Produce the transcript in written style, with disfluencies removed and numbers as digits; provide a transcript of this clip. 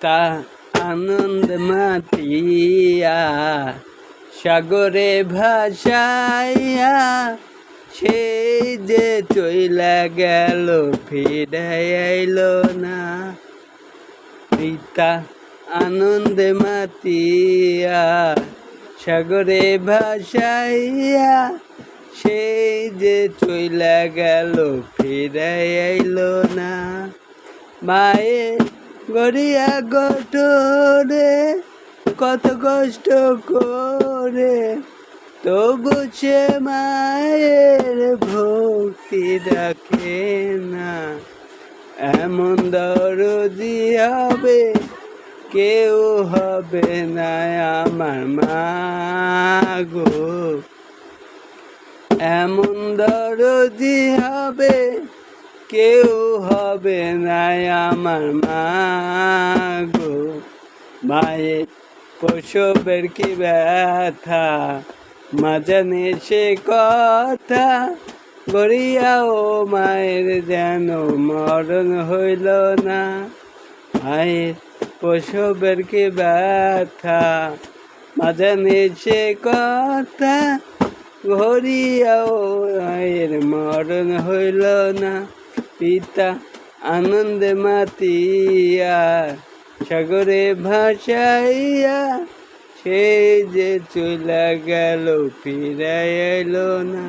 পিতা আনন্দ মাতিয়া সাগরে ভাসাইয়া সেই যে চইলা গেল ফিরে আইল না। পিতা আনন্দ মাতিয়া সাগরে ভাসাইয়া সেই যে চইলা গেল ফিরে আইল না। মায়ের গড়িয়া গঠরে কত কষ্ট করে তবু সে মায়ের ভক্তি রাখে না। এমন দরদি হবে কেউ হবে না আমার মা গো। এমন দরদি হবে কেউ হবে না আমার মা গো। মায়ের প্রসবের কি ব্যথা মা জানে সে কথা, গড়িয়া ও মায়ের যেন মরণ হইল না। মায়ের প্রসবের কি ব্যথা মা জানে সে কথা, গড়িয়া ও মায়ের মরণ হইল না। পিতা আনন্দে মাতিয়া সাগরে ভাসাইয়া সেই যে চলে গেল ফিরে এলো না।